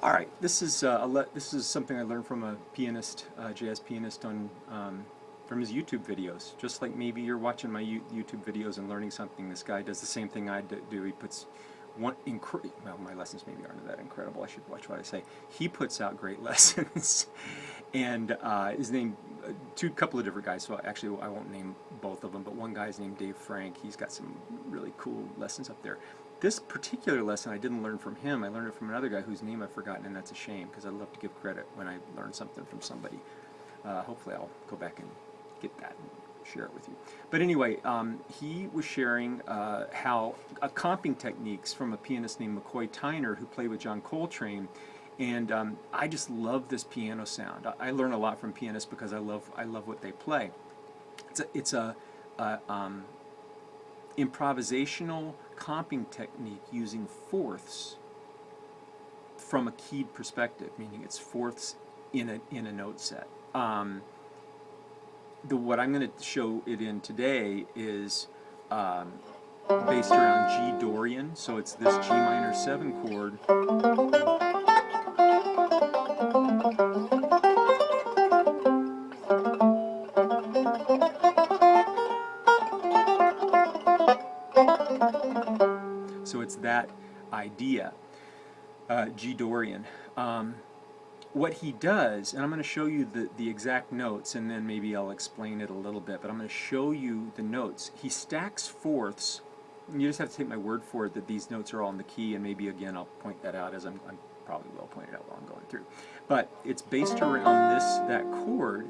All right, this is this is something I learned from a pianist, jazz pianist, on from his YouTube videos. Just like maybe you're watching my YouTube videos and learning something, this guy does the same thing I do. He puts well, my lessons maybe aren't that incredible. I should watch what I say. He puts out great lessons, and his name, couple of different guys. So actually, I won't name both of them, but one guy's named Dave Frank. He's got some really cool lessons up there. This particular lesson I didn't learn from him. I learned it from another guy whose name I've forgotten, and that's a shame because I love to give credit when I learn something from somebody. Hopefully I'll go back and get that and share it with you. But anyway, he was sharing how comping techniques from a pianist named McCoy Tyner who played with John Coltrane, and I just love this piano sound. I learn a lot from pianists because I love what they play. It's a improvisational comping technique using fourths from a keyed perspective, meaning it's fourths in a note set. What I'm going to show it in today is based around G Dorian, so it's this G minor 7 chord. So it's that idea, G Dorian. What he does, and I'm going to show you the exact notes, and then maybe I'll explain it a little bit, but I'm going to show you the notes. He stacks fourths. You just have to take my word for it that these notes are all in the key, and maybe again I'll point that out as I'm probably will point it out while I'm going through. But it's based around that chord.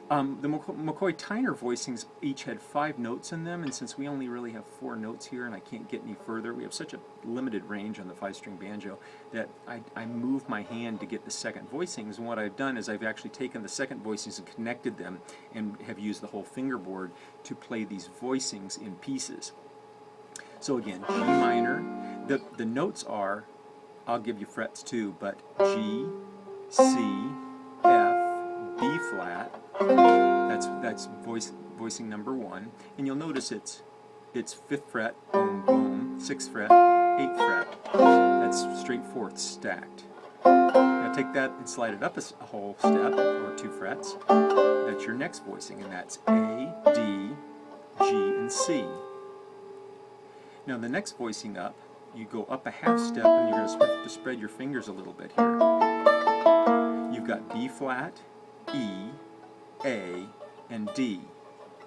The McCoy Tyner voicings each had 5 notes in them, and since we only really have 4 notes here and I can't get any further, we have such a limited range on the 5-string banjo that I move my hand to get the second voicings, and what I've done is I've actually taken the second voicings and connected them and have used the whole fingerboard to play these voicings in pieces. So again, G minor, the notes are, I'll give you frets too, but G, C, F, B flat. That's voicing number 1, and you'll notice it's 5th fret, boom, boom, 6th fret, 8th fret. That's straight fourths stacked. Now take that and slide it up a whole step, or 2 frets. That's your next voicing, and that's A, D, G, and C. Now the next voicing up, you go up a half step, and you're going to have to spread your fingers a little bit here. You've got B flat, E, A, and D.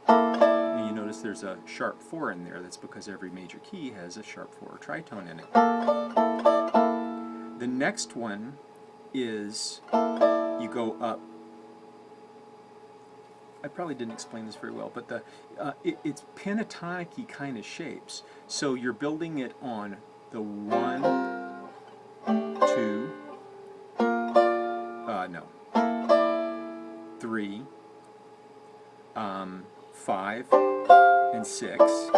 And you notice there's a sharp 4 in there. That's because every major key has a sharp 4 or tritone in it. The next one is you go up. I probably didn't explain this very well, but it's pentatonic-y kind of shapes. So you're building it on the 1, 2, 3, 5, and 6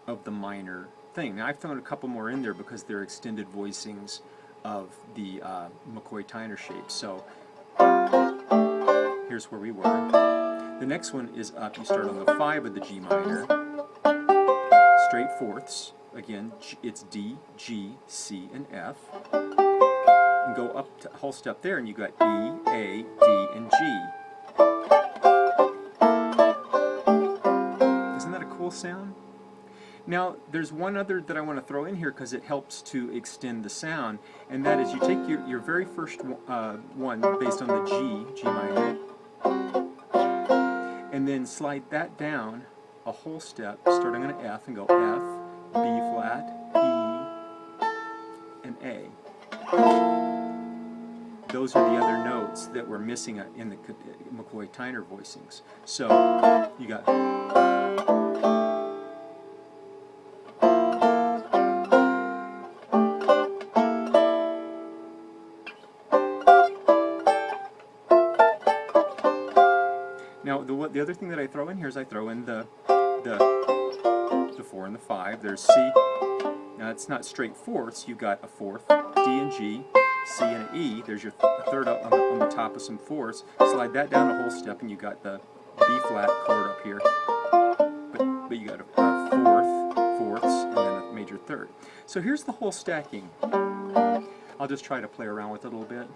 of the minor thing. Now I've thrown a couple more in there because they're extended voicings of the McCoy Tyner shape. So here's where we were. The next one is up. You start on the 5 of the G minor, straight fourths. Again, it's D, G, C, and F. And go up to a whole step there, and you got E, A, D, and G. Isn't that a cool sound? Now, there's one other that I want to throw in here because it helps to extend the sound, and that is you take your very first one based on the G minor, and then slide that down a whole step, starting on an F, and go F, B flat, E, and A. Those are the other notes that we're missing in the McCoy Tyner voicings. So you got now the other thing that I throw in here is I throw in the 4 and the 5. There's C. Now it's not straight fourths. You got a 4th, D and G, C and an E. There's your third up on the top of some fourths. Slide that down a whole step, and you got the B flat chord up here. But you got a 4th, fourths, and then a major third. So here's the whole stacking. I'll just try to play around with it a little bit.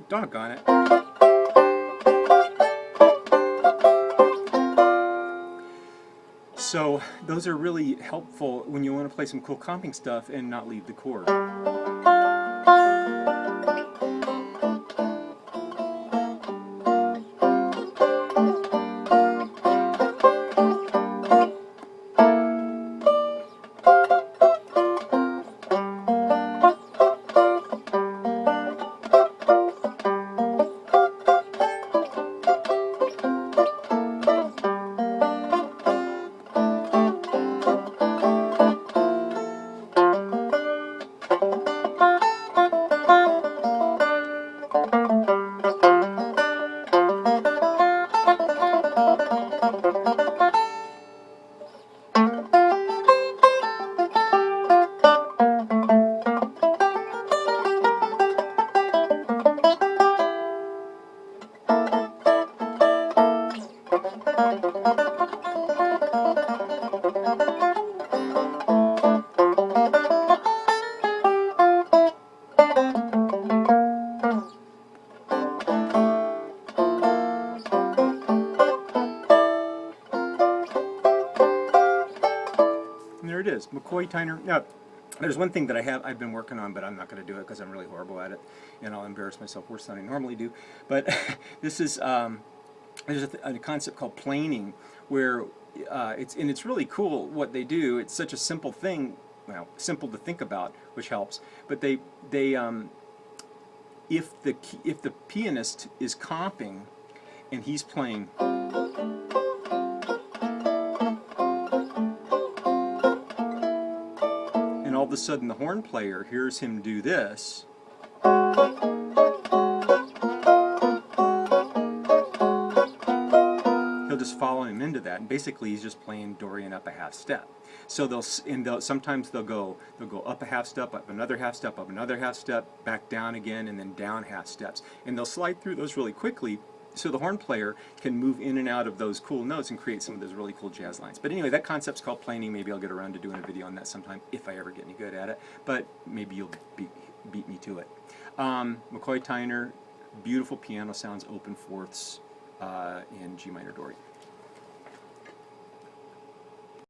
Doggone it. So those are really helpful when you want to play some cool comping stuff and not leave the chord. And there it is, McCoy Tyner. Now, there's one thing that I've been working on, but I'm not going to do it because I'm really horrible at it, and I'll embarrass myself worse than I normally do. But this is there's a concept called planing, where it's really cool what they do. It's such a simple thing, well, simple to think about, which helps. But if the pianist is comping and he's playing, and all of a sudden the horn player hears him do this, he'll just follow him into that, and basically he's just playing Dorian up a half step. So sometimes they'll go up a half step, up another half step, up another half step, back down again, and then down half steps, and they'll slide through those really quickly, so the horn player can move in and out of those cool notes and create some of those really cool jazz lines. But anyway, that concept's called planing. Maybe I'll get around to doing a video on that sometime if I ever get any good at it, but maybe you'll beat me to it. McCoy Tyner, beautiful piano sounds, open fourths in G minor Dorian.